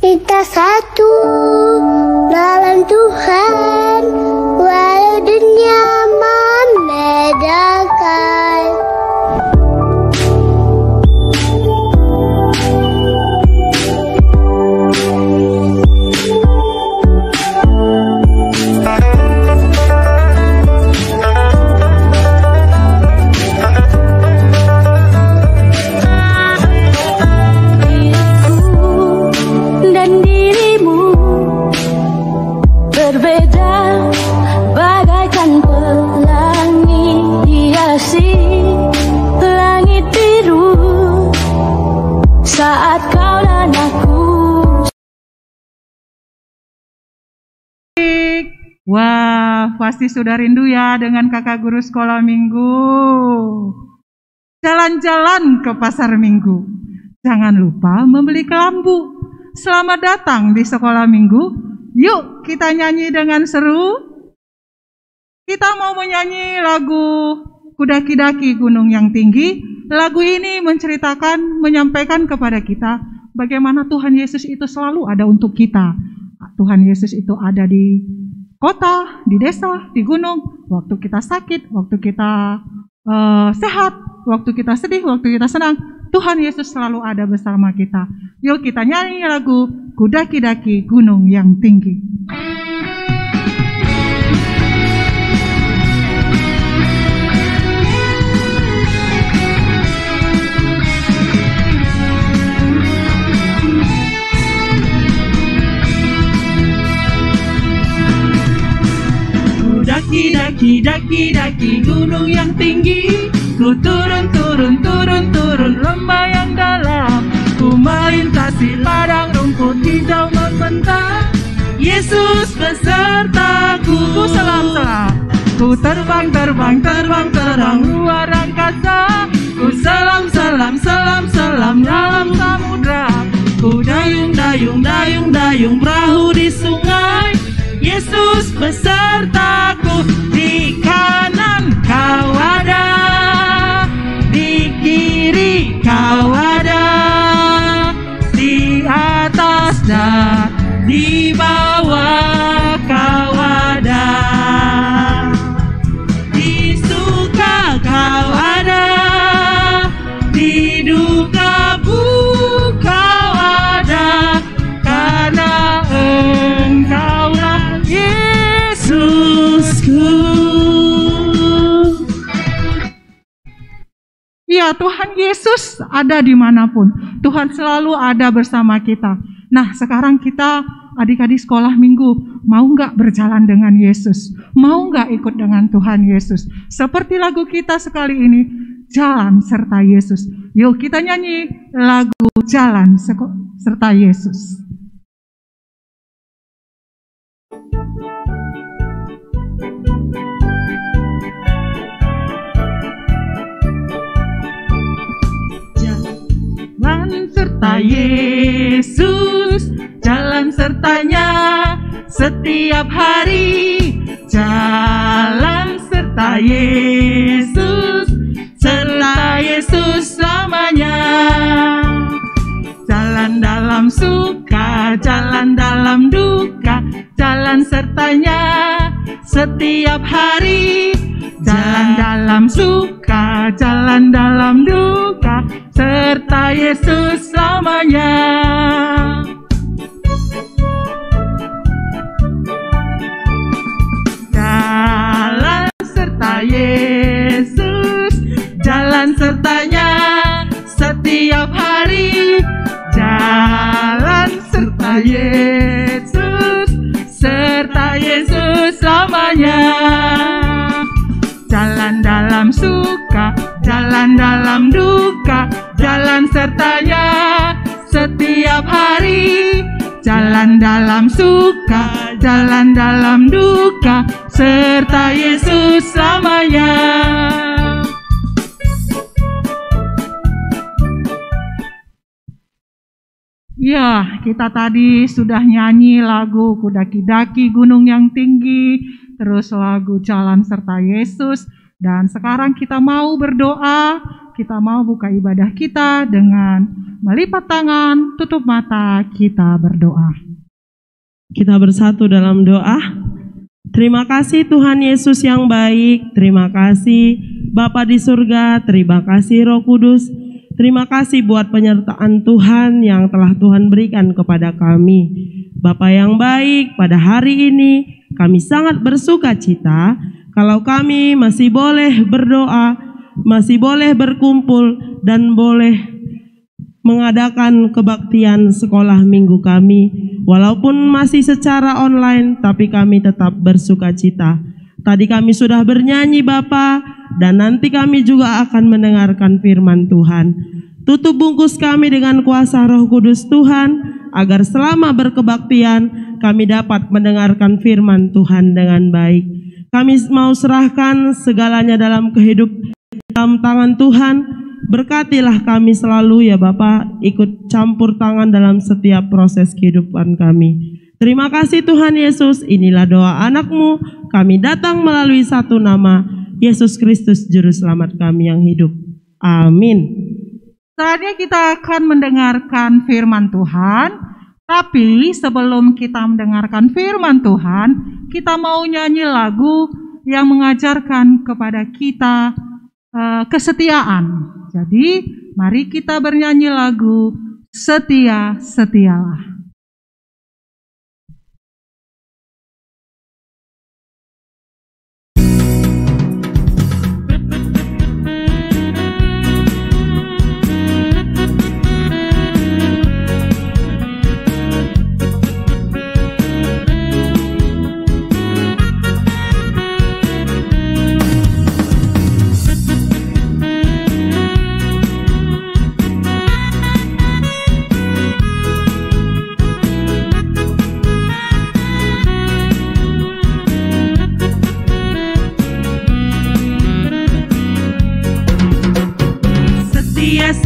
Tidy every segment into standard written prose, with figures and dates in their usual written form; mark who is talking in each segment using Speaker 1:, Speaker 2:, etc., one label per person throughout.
Speaker 1: Kita satu dalam Tuhan, walau dunia membedakan.
Speaker 2: Berbeda bagaikan pelangi hiasi langit biru saat kau dan aku.
Speaker 3: Wah, pasti sudah rindu ya dengan kakak guru sekolah minggu. Jalan-jalan ke pasar minggu. Jangan lupa membeli kelambu. Selamat datang di sekolah minggu. Yuk kita nyanyi dengan seru. Kita mau menyanyi lagu Kudaki-daki Gunung yang Tinggi. Lagu ini menyampaikan kepada kita bagaimana Tuhan Yesus itu selalu ada untuk kita. Tuhan Yesus itu ada di kota, di desa, di gunung. Waktu kita sakit, waktu kita sehat, waktu kita sedih, waktu kita senang, Tuhan Yesus selalu ada bersama kita. Yuk kita nyanyi lagu Kudaki-daki Gunung yang Tinggi. Daki-daki gunung yang tinggi, ku turun lembah yang dalam, ku melintasi padang rumput hijau membentang. Yesus besertaku, ku selam-selam, ku terbang luar angkasa, ku selam-selam dalam samudra, ku dayung perahu di sungai. Yesus besertaku, di kanan kau ada, di kiri kau ada, di atas dan di bawah kau ada, di suka kau ada, di duka kau ada, karena Engkaulah Yesusku. Ya, Tuhan Yesus ada dimanapun. Tuhan selalu ada bersama kita. Nah, sekarang kita adik-adik sekolah minggu, mau nggak berjalan dengan Yesus? Mau nggak ikut dengan Tuhan Yesus? Seperti lagu kita sekali ini, Jalan Serta Yesus. Yuk kita nyanyi lagu Jalan Serta Yesus. Jalan serta Yesus, jalan sertanya setiap hari. Jalan serta Yesus, serta Yesus selamanya. Jalan dalam suka, jalan dalam duka, jalan sertanya setiap hari. Jalan dalam suka, jalan dalam duka, serta Yesus selamanya. Jalan serta Yesus, jalan sertanya setiap hari. Jalan serta Yesus, serta Yesus selamanya. Jalan dalam suka, jalan dalam duka, jalan sertanya setiap hari. Jalan dalam suka, jalan dalam duka, serta Yesus selamanya. Ya, kita tadi sudah nyanyi lagu Kudaki-daki Gunung yang Tinggi, terus lagu Jalan Serta Yesus, dan sekarang kita mau berdoa, kita mau buka ibadah kita dengan melipat tangan, tutup mata, kita berdoa.
Speaker 4: Kita bersatu dalam doa. Terima kasih Tuhan Yesus yang baik, terima kasih Bapa di surga, terima kasih Roh Kudus, terima kasih buat penyertaan Tuhan yang telah Tuhan berikan kepada kami. Bapa yang baik, pada hari ini kami sangat bersuka cita kalau kami masih boleh berdoa, masih boleh berkumpul, dan boleh mengadakan kebaktian sekolah minggu kami. Walaupun masih secara online, tapi kami tetap bersuka cita. Tadi kami sudah bernyanyi Bapa, dan nanti kami juga akan mendengarkan firman Tuhan. Tutup bungkus kami dengan kuasa Roh Kudus Tuhan, agar selama berkebaktian kami dapat mendengarkan firman Tuhan dengan baik. Kami mau serahkan segalanya dalam kehidupan dalam tangan Tuhan. Berkatilah kami selalu ya Bapa, ikut campur tangan dalam setiap proses kehidupan kami. Terima kasih Tuhan Yesus, inilah doa anak-Mu. Kami datang melalui satu nama, Yesus Kristus Juru Selamat kami yang hidup. Amin.
Speaker 3: Saatnya kita akan mendengarkan firman Tuhan. Tapi sebelum kita mendengarkan firman Tuhan, kita mau nyanyi lagu yang mengajarkan kepada kita kesetiaan. Jadi mari kita bernyanyi lagu Setia, Setialah.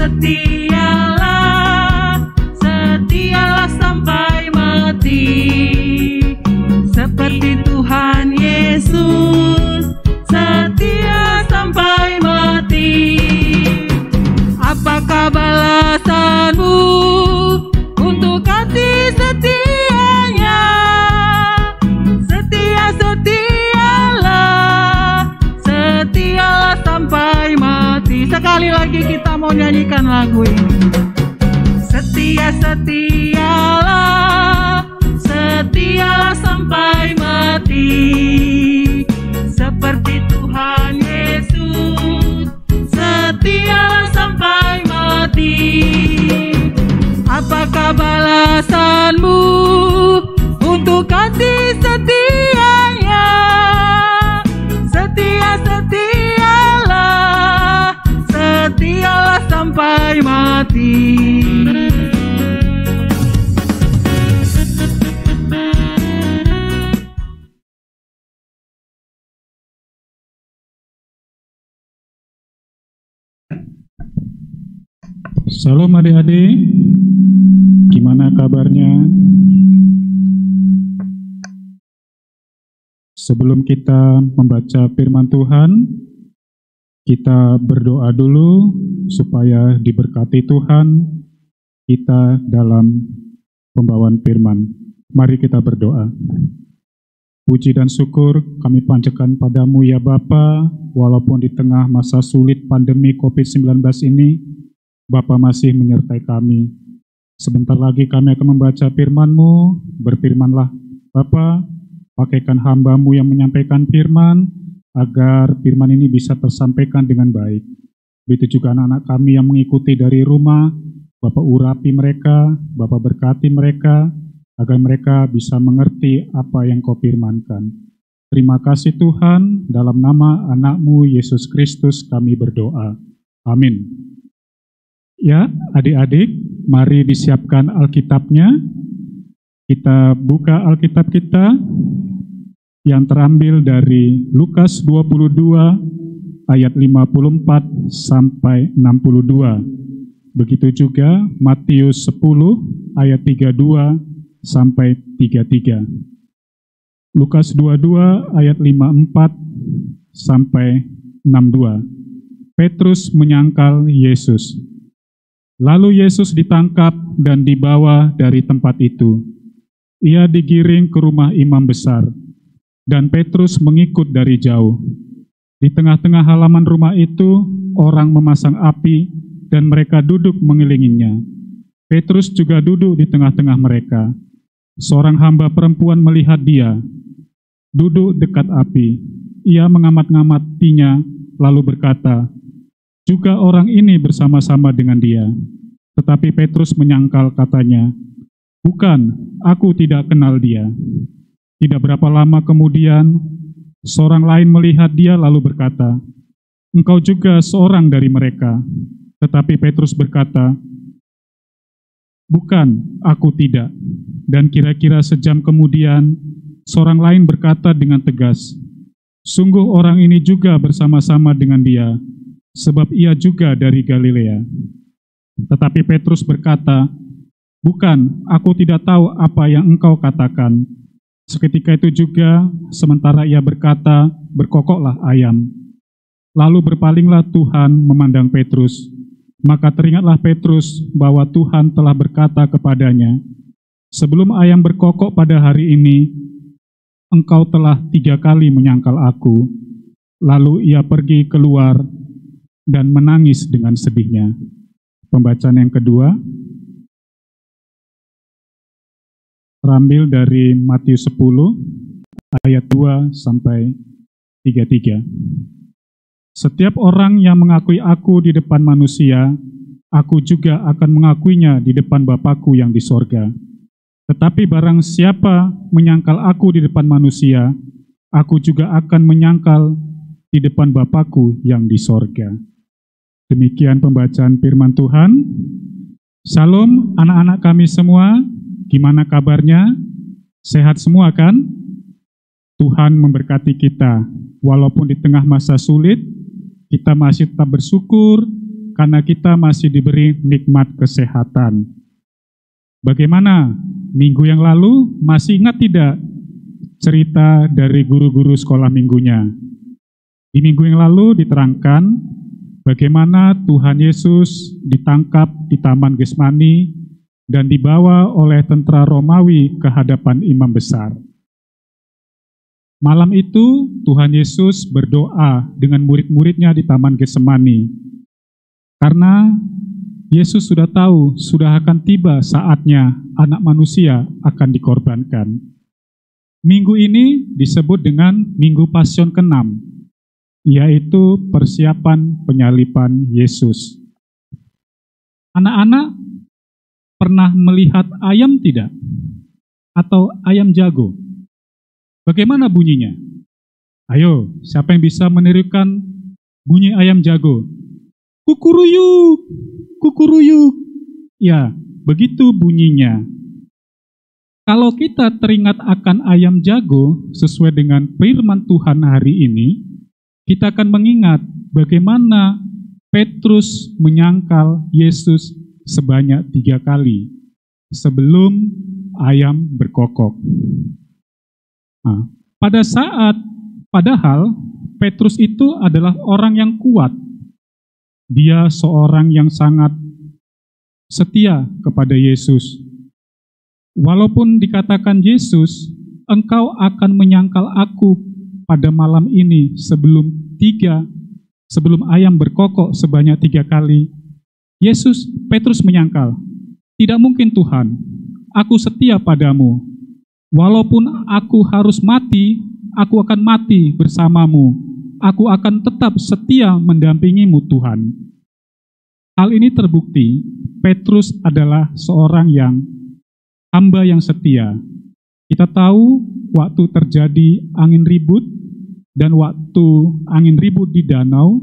Speaker 2: Setialah, setialah sampai mati, seperti Tuhan Yesus, setia sampai mati. Apakah balasanmu untuk kasih setianya? Setia, setialah, setialah sampai mati. Sekali lagi kita mau nyanyikan lagu ini. Setia, setialah, setialah sampai mati, seperti Tuhan Yesus, setialah sampai mati. Apakah balasanmu untuk kasih setianya? Setia, setialah, setialah sampai mati.
Speaker 5: Salam adik-adik, gimana kabarnya? Sebelum kita membaca firman Tuhan, kita berdoa dulu supaya diberkati Tuhan kita dalam pembawaan firman. Mari kita berdoa. Puji dan syukur kami panjatkan padamu ya Bapa, walaupun di tengah masa sulit pandemi COVID-19 ini, Bapa masih menyertai kami. Sebentar lagi kami akan membaca firman-Mu. Berfirmanlah Bapa, pakaikan hamba-Mu yang menyampaikan firman, agar firman ini bisa tersampaikan dengan baik. Begitu juga anak-anak kami yang mengikuti dari rumah, Bapa urapi mereka, Bapa berkati mereka, agar mereka bisa mengerti apa yang Kau firmankan. Terima kasih Tuhan, dalam nama anak-Mu Yesus Kristus kami berdoa. Amin. Ya, adik-adik, mari disiapkan Alkitabnya. Kita buka Alkitab kita yang terambil dari Lukas 22 ayat 54 sampai 62. Begitu juga Matius 10 ayat 32 sampai 33. Lukas 22 ayat 54 sampai 62. Petrus menyangkal Yesus. Lalu Yesus ditangkap dan dibawa dari tempat itu. Ia digiring ke rumah imam besar, dan Petrus mengikut dari jauh. Di tengah-tengah halaman rumah itu, orang memasang api, dan mereka duduk mengelilinginya. Petrus juga duduk di tengah-tengah mereka. Seorang hamba perempuan melihat dia, duduk dekat api. Ia mengamat-ngamatinya, lalu berkata, "Juga orang ini bersama-sama dengan dia." Tetapi Petrus menyangkal, katanya, "Bukan, aku tidak kenal dia." Tidak berapa lama kemudian, seorang lain melihat dia lalu berkata, "Engkau juga seorang dari mereka." Tetapi Petrus berkata, "Bukan, aku tidak." Dan kira-kira sejam kemudian, seorang lain berkata dengan tegas, "Sungguh orang ini juga bersama-sama dengan dia, sebab ia juga dari Galilea." Tetapi Petrus berkata, "Bukan, aku tidak tahu apa yang engkau katakan." Seketika itu juga, sementara ia berkata, berkokoklah ayam. Lalu berpalinglah Tuhan memandang Petrus. Maka teringatlah Petrus bahwa Tuhan telah berkata kepadanya, "Sebelum ayam berkokok pada hari ini, engkau telah 3 kali menyangkal aku." Lalu ia pergi keluar dan menangis dengan sedihnya. Pembacaan yang kedua, terambil dari Matius 10 ayat 2 sampai 33. "Setiap orang yang mengakui aku di depan manusia, aku juga akan mengakuinya di depan Bapa-Ku yang di sorga. Tetapi barang siapa menyangkal aku di depan manusia, aku juga akan menyangkal di depan Bapa-Ku yang di sorga." Demikian pembacaan firman Tuhan. Salam anak-anak kami semua. Gimana kabarnya? Sehat semua kan? Tuhan memberkati kita. Walaupun di tengah masa sulit, kita masih tetap bersyukur karena kita masih diberi nikmat kesehatan. Bagaimana? Minggu yang lalu masih ingat tidak cerita dari guru-guru sekolah minggunya? Di minggu yang lalu diterangkan bagaimana Tuhan Yesus ditangkap di Taman Getsemani dan dibawa oleh tentara Romawi ke hadapan imam besar. Malam itu Tuhan Yesus berdoa dengan murid-muridnya di Taman Getsemani. Karena Yesus sudah tahu sudah akan tiba saatnya anak manusia akan dikorbankan. Minggu ini disebut dengan Minggu Pasion ke-6, yaitu persiapan penyaliban Yesus. Anak-anak pernah melihat ayam tidak? Atau ayam jago? Bagaimana bunyinya? Ayo, siapa yang bisa menirukan bunyi ayam jago? Kukuruyuk, kukuruyuk. Ya, begitu bunyinya. Kalau kita teringat akan ayam jago sesuai dengan firman Tuhan hari ini, kita akan mengingat bagaimana Petrus menyangkal Yesus sebanyak 3 kali sebelum ayam berkokok. Nah, padahal Petrus itu adalah orang yang kuat. Dia seorang yang sangat setia kepada Yesus. Walaupun dikatakan Yesus, "Engkau akan menyangkal aku pada malam ini sebelum ayam berkokok sebanyak 3 kali." Petrus menyangkal, "Tidak mungkin Tuhan, aku setia padamu. Walaupun aku harus mati, aku akan mati bersamamu. Aku akan tetap setia mendampingimu Tuhan." Hal ini terbukti, Petrus adalah seorang yang hamba yang setia. Kita tahu waktu terjadi angin ribut, dan waktu angin ribut di danau,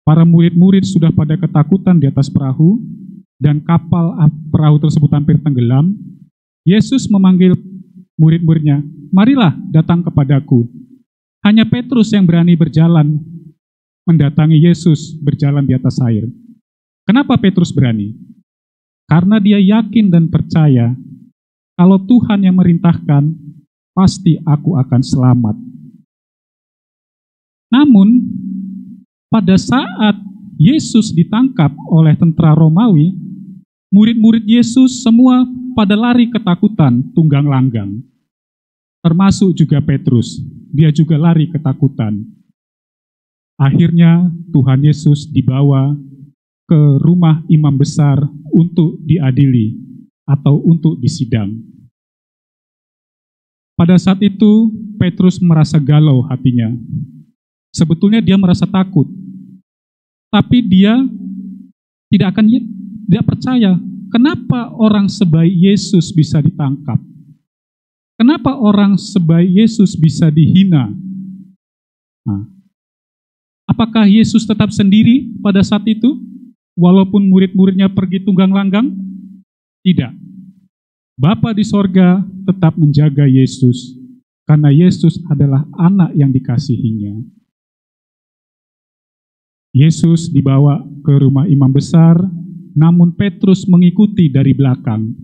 Speaker 5: para murid-murid sudah pada ketakutan di atas perahu, dan perahu tersebut hampir tenggelam. Yesus memanggil murid-muridnya, "Marilah datang kepadaku." Hanya Petrus yang berani berjalan, mendatangi Yesus berjalan di atas air. Kenapa Petrus berani? Karena dia yakin dan percaya, kalau Tuhan yang merintahkan, pasti aku akan selamat. Namun, pada saat Yesus ditangkap oleh tentara Romawi, murid-murid Yesus semua pada lari ketakutan, tunggang langgang. Termasuk juga Petrus, dia juga lari ketakutan. Akhirnya Tuhan Yesus dibawa ke rumah imam besar untuk diadili atau untuk disidang. Pada saat itu Petrus merasa galau hatinya. Sebetulnya dia merasa takut, tapi dia tidak percaya. Kenapa orang sebaik Yesus bisa ditangkap? Kenapa orang sebaik Yesus bisa dihina? Nah, apakah Yesus tetap sendiri pada saat itu, walaupun murid-muridnya pergi tunggang langgang? Tidak. Bapa di sorga tetap menjaga Yesus, karena Yesus adalah anak yang dikasihinya. Yesus dibawa ke rumah imam besar, namun Petrus mengikuti dari belakang.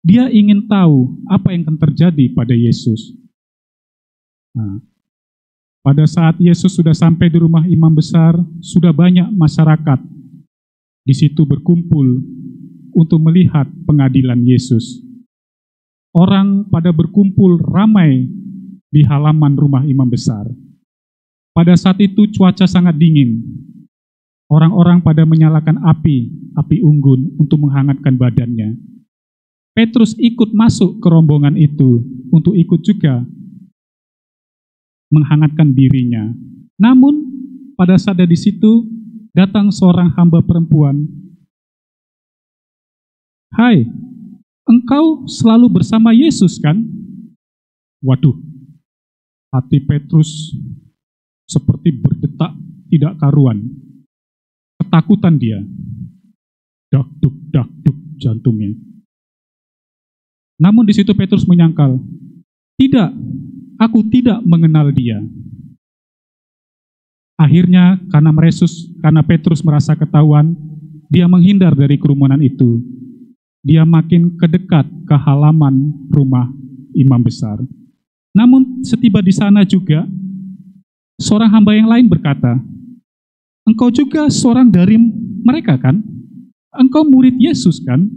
Speaker 5: Dia ingin tahu apa yang akan terjadi pada Yesus. Nah, pada saat Yesus sudah sampai di rumah imam besar, sudah banyak masyarakat di situ berkumpul untuk melihat pengadilan Yesus. Orang pada berkumpul ramai di halaman rumah imam besar. Pada saat itu cuaca sangat dingin. Orang-orang pada menyalakan api unggun untuk menghangatkan badannya. Petrus ikut masuk ke rombongan itu untuk ikut juga menghangatkan dirinya. Namun pada saat di situ datang seorang hamba perempuan. "Hai, engkau selalu bersama Yesus kan?" Waduh, hati Petrus seperti berdetak tidak karuan. Ketakutan dia. Dak-duk jantungnya. Namun di situ Petrus menyangkal, "Tidak, aku tidak mengenal dia." Akhirnya karena Petrus merasa ketahuan, dia menghindar dari kerumunan itu. Dia makin kedekat ke halaman rumah imam besar. Namun setiba di sana juga, seorang hamba yang lain berkata, "Engkau juga seorang dari mereka kan? Engkau murid Yesus kan?"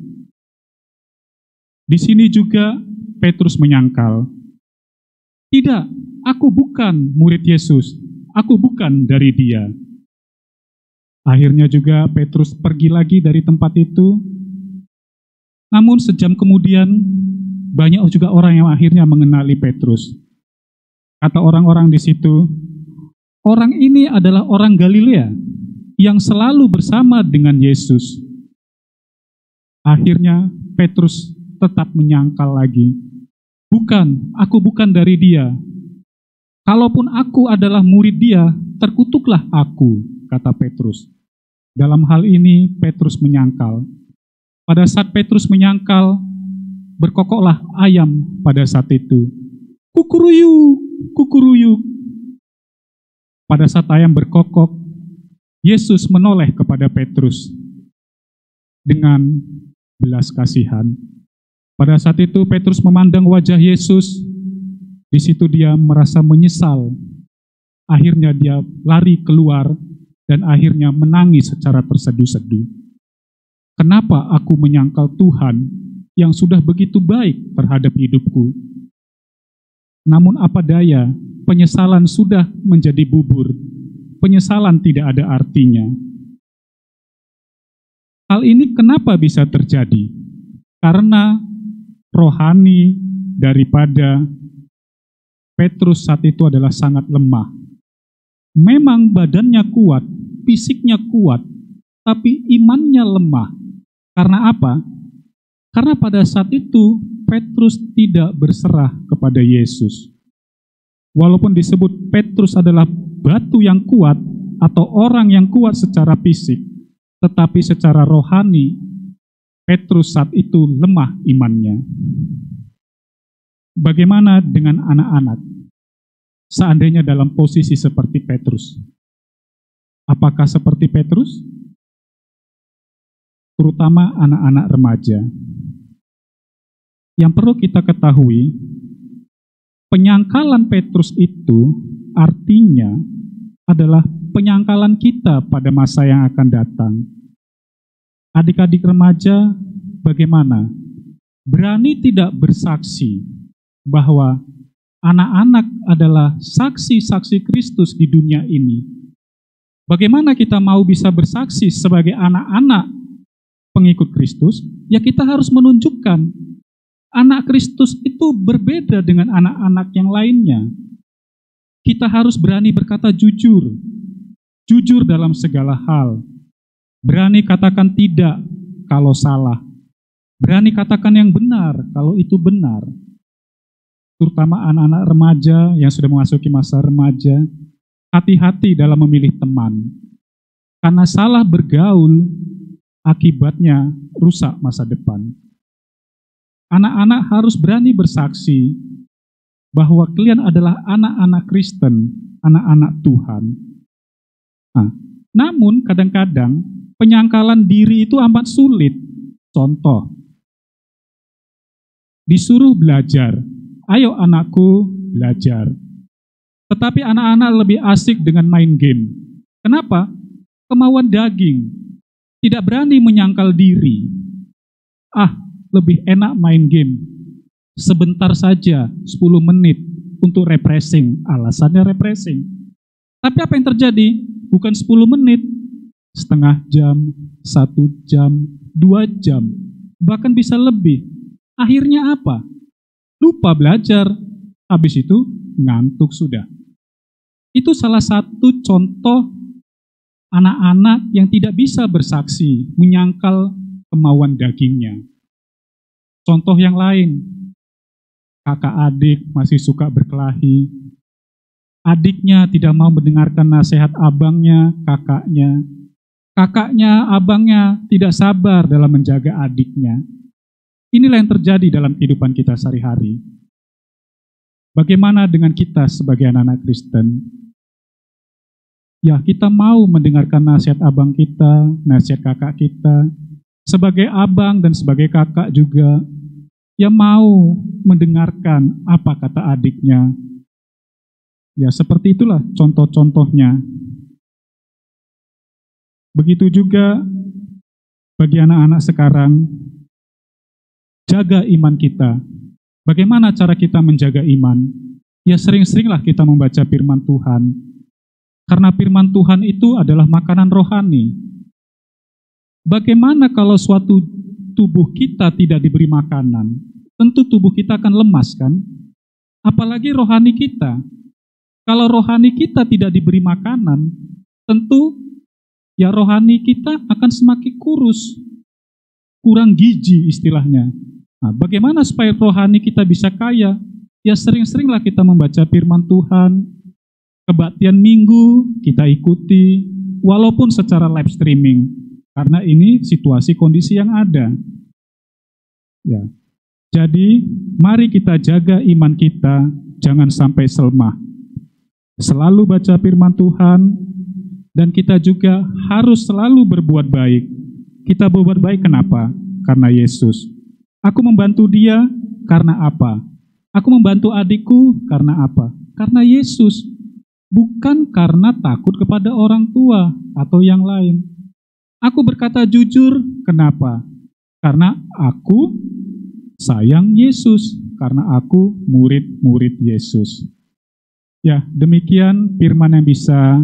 Speaker 5: Di sini juga Petrus menyangkal, "Tidak, aku bukan murid Yesus, aku bukan dari dia." Akhirnya juga Petrus pergi lagi dari tempat itu. Namun sejam kemudian, banyak juga orang yang akhirnya mengenali Petrus. Kata orang-orang di situ, "Orang ini adalah orang Galilea yang selalu bersama dengan Yesus." Akhirnya Petrus tetap menyangkal lagi, "Bukan, aku bukan dari dia. Kalaupun aku adalah murid dia, terkutuklah aku," kata Petrus. Dalam hal ini Petrus menyangkal. Pada saat Petrus menyangkal, berkokoklah ayam pada saat itu. Kukuruyu, kukuruyu. Pada saat ayam berkokok, Yesus menoleh kepada Petrus dengan belas kasihan. Pada saat itu Petrus memandang wajah Yesus. Di situ dia merasa menyesal. Akhirnya dia lari keluar dan akhirnya menangis secara terseduh-seduh. Kenapa aku menyangkal Tuhan yang sudah begitu baik terhadap hidupku? Namun apa daya, penyesalan sudah menjadi bubur. Penyesalan tidak ada artinya. Hal ini kenapa bisa terjadi? Karena rohani daripada Petrus saat itu adalah sangat lemah. Memang badannya kuat, fisiknya kuat, tapi imannya lemah. Karena apa? Karena pada saat itu Petrus tidak berserah kepada Yesus. Walaupun disebut Petrus adalah batu yang kuat atau orang yang kuat secara fisik, tetapi secara rohani Petrus saat itu lemah imannya. Bagaimana dengan anak-anak? Seandainya dalam posisi seperti Petrus, apakah seperti Petrus? Terutama anak-anak remaja. Yang perlu kita ketahui, penyangkalan Petrus itu artinya adalah penyangkalan kita pada masa yang akan datang. Adik-adik remaja, bagaimana? Berani tidak bersaksi bahwa anak-anak adalah saksi-saksi Kristus di dunia ini? Bagaimana kita mau bisa bersaksi sebagai anak-anak pengikut Kristus? Ya, kita harus menunjukkan anak Kristus itu berbeda dengan anak-anak yang lainnya. Kita harus berani berkata jujur, jujur dalam segala hal. Berani katakan tidak kalau salah. Berani katakan yang benar kalau itu benar. Terutama anak-anak remaja yang sudah memasuki masa remaja, hati-hati dalam memilih teman. Karena salah bergaul, akibatnya rusak masa depan. Anak-anak harus berani bersaksi bahwa kalian adalah anak-anak Kristen, anak-anak Tuhan. Nah, namun kadang-kadang penyangkalan diri itu amat sulit. Contoh, disuruh belajar, ayo anakku belajar. Tetapi anak-anak lebih asik dengan main game. Kenapa? Kemauan daging, tidak berani menyangkal diri. Lebih enak main game. Sebentar saja, 10 menit untuk refreshing. Alasannya refreshing. Tapi apa yang terjadi? Bukan 10 menit, setengah jam, 1 jam, 2 jam, bahkan bisa lebih. Akhirnya apa? Lupa belajar, habis itu ngantuk sudah. Itu salah satu contoh anak-anak yang tidak bisa bersaksi, menyangkal kemauan dagingnya. Contoh yang lain, kakak adik masih suka berkelahi. Adiknya tidak mau mendengarkan nasihat abangnya, kakaknya. Kakaknya, abangnya tidak sabar dalam menjaga adiknya. Inilah yang terjadi dalam kehidupan kita sehari-hari. Bagaimana dengan kita sebagai anak-anak Kristen? Ya, kita mau mendengarkan nasihat abang kita, nasihat kakak kita. Sebagai abang dan sebagai kakak juga, ya mau mendengarkan apa kata adiknya. Ya, seperti itulah contoh-contohnya. Begitu juga bagi anak-anak sekarang, jaga iman kita. Bagaimana cara kita menjaga iman? Ya, sering-seringlah kita membaca firman Tuhan. Karena firman Tuhan itu adalah makanan rohani. Bagaimana kalau suatu tubuh kita tidak diberi makanan? Tentu tubuh kita akan lemas, kan? Apalagi rohani kita. Kalau rohani kita tidak diberi makanan, tentu ya rohani kita akan semakin kurus, kurang gizi istilahnya. Nah, bagaimana supaya rohani kita bisa kaya? Ya, sering-seringlah kita membaca firman Tuhan, kebaktian minggu kita ikuti, walaupun secara live streaming. Karena ini situasi kondisi yang ada. Ya. Jadi, mari kita jaga iman kita, jangan sampai lemah. Selalu baca firman Tuhan, dan kita juga harus selalu berbuat baik. Kita berbuat baik kenapa? Karena Yesus. Aku membantu dia karena apa? Aku membantu adikku karena apa? Karena Yesus. Bukan karena takut kepada orang tua atau yang lain. Aku berkata jujur, kenapa? Karena aku sayang Yesus, karena aku murid-murid Yesus. Ya, demikian firman yang bisa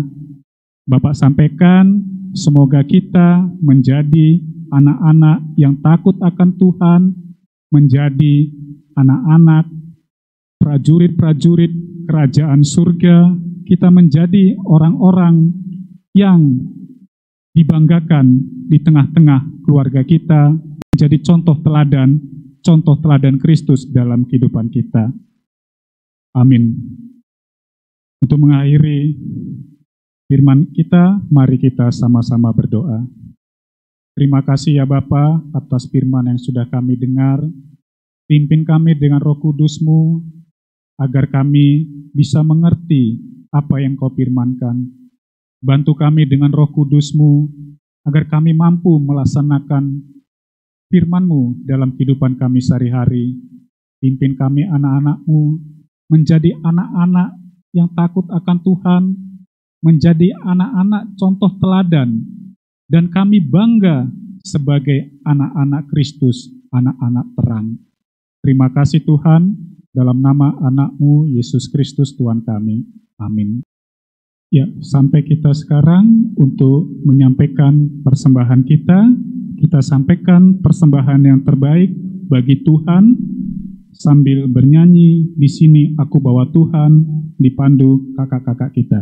Speaker 5: Bapak sampaikan. Semoga kita menjadi anak-anak yang takut akan Tuhan, menjadi anak-anak prajurit-prajurit kerajaan surga. Kita menjadi orang-orang yang dibanggakan di tengah-tengah keluarga kita, menjadi contoh teladan Kristus dalam kehidupan kita. Amin. Untuk mengakhiri firman kita, mari kita sama-sama berdoa. Terima kasih ya Bapa atas firman yang sudah kami dengar. Pimpin kami dengan Roh Kudus-Mu, agar kami bisa mengerti apa yang Kau firmankan. Bantu kami dengan Roh Kudus-Mu, agar kami mampu melaksanakan firman-Mu dalam kehidupan kami sehari-hari. Pimpin kami anak-anak-Mu, menjadi anak-anak yang takut akan Tuhan, menjadi anak-anak contoh teladan, dan kami bangga sebagai anak-anak Kristus, anak-anak terang. Terima kasih Tuhan, dalam nama anak-Mu Yesus Kristus Tuhan kami. Amin. Ya, sampai kita sekarang untuk menyampaikan persembahan kita sampaikan persembahan yang terbaik bagi Tuhan sambil bernyanyi Di Sini Aku Bawa Tuhan, dipandu kakak-kakak kita.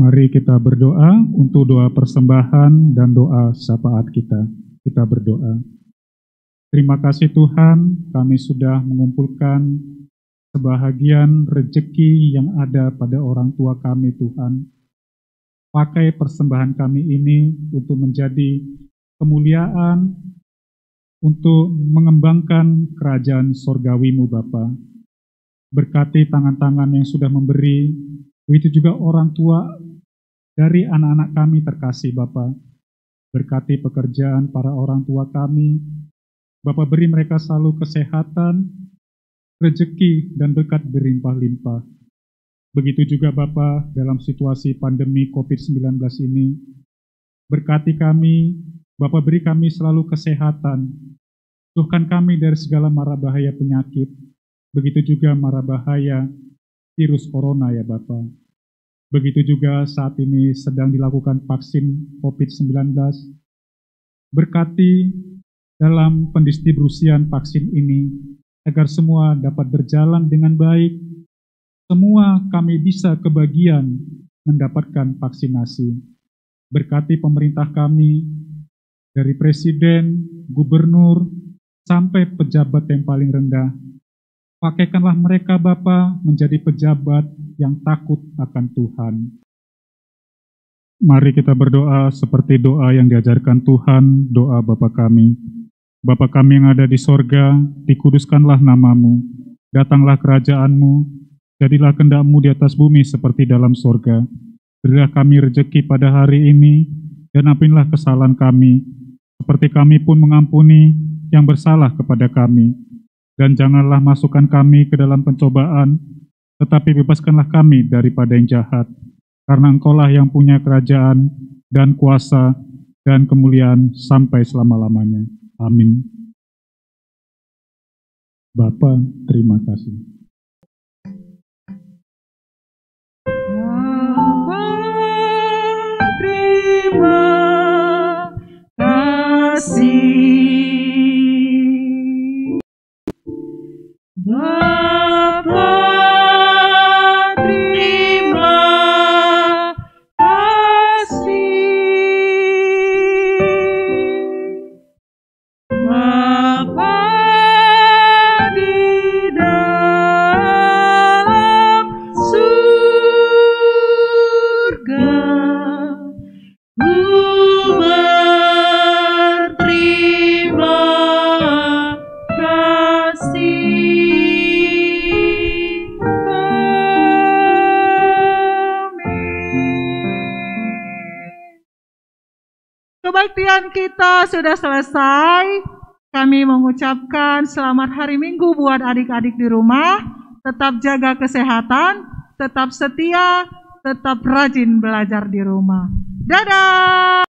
Speaker 5: Mari kita berdoa untuk doa persembahan dan doa syafaat kita. Kita berdoa. Terima kasih Tuhan, kami sudah mengumpulkan sebahagian rejeki yang ada pada orang tua kami Tuhan. Pakai persembahan kami ini untuk menjadi kemuliaan, untuk mengembangkan kerajaan sorgawi-Mu Bapa. Berkati tangan-tangan yang sudah memberi, begitu juga orang tua dari anak-anak kami terkasih Bapa. Berkati pekerjaan para orang tua kami. Bapa, beri mereka selalu kesehatan, rezeki, dan berkat berlimpah-limpah. Begitu juga Bapa, dalam situasi pandemi COVID-19 ini, berkati kami, Bapa, beri kami selalu kesehatan. Jauhkan kami dari segala mara bahaya penyakit. Begitu juga mara bahaya virus corona ya Bapa. Begitu juga saat ini sedang dilakukan vaksin COVID-19. Berkati dalam pendistribusian vaksin ini, agar semua dapat berjalan dengan baik. Semua kami bisa kebagian mendapatkan vaksinasi. Berkati pemerintah kami, dari presiden, gubernur, sampai pejabat yang paling rendah. Pakaikanlah mereka Bapa menjadi pejabat yang takut akan Tuhan. Mari kita berdoa seperti doa yang diajarkan Tuhan, doa Bapa kami. Bapa kami yang ada di sorga, dikuduskanlah namamu, datanglah kerajaan-Mu, jadilah kehendak-Mu di atas bumi seperti dalam sorga. Berilah kami rejeki pada hari ini, dan ampunilah kesalahan kami, seperti kami pun mengampuni yang bersalah kepada kami. Dan janganlah masukkan kami ke dalam pencobaan, tetapi bebaskanlah kami daripada yang jahat. Karena Engkaulah yang punya kerajaan dan kuasa dan kemuliaan sampai selama-lamanya. Amin. Bapa, terima kasih.
Speaker 3: Terima kasih. Bapa, terima kasih. Bapa di dalam surga, ku berterima pengertian kita sudah selesai. Kami mengucapkan selamat hari Minggu buat adik-adik di rumah. Tetap jaga kesehatan, tetap setia, tetap rajin belajar di rumah. Dadah!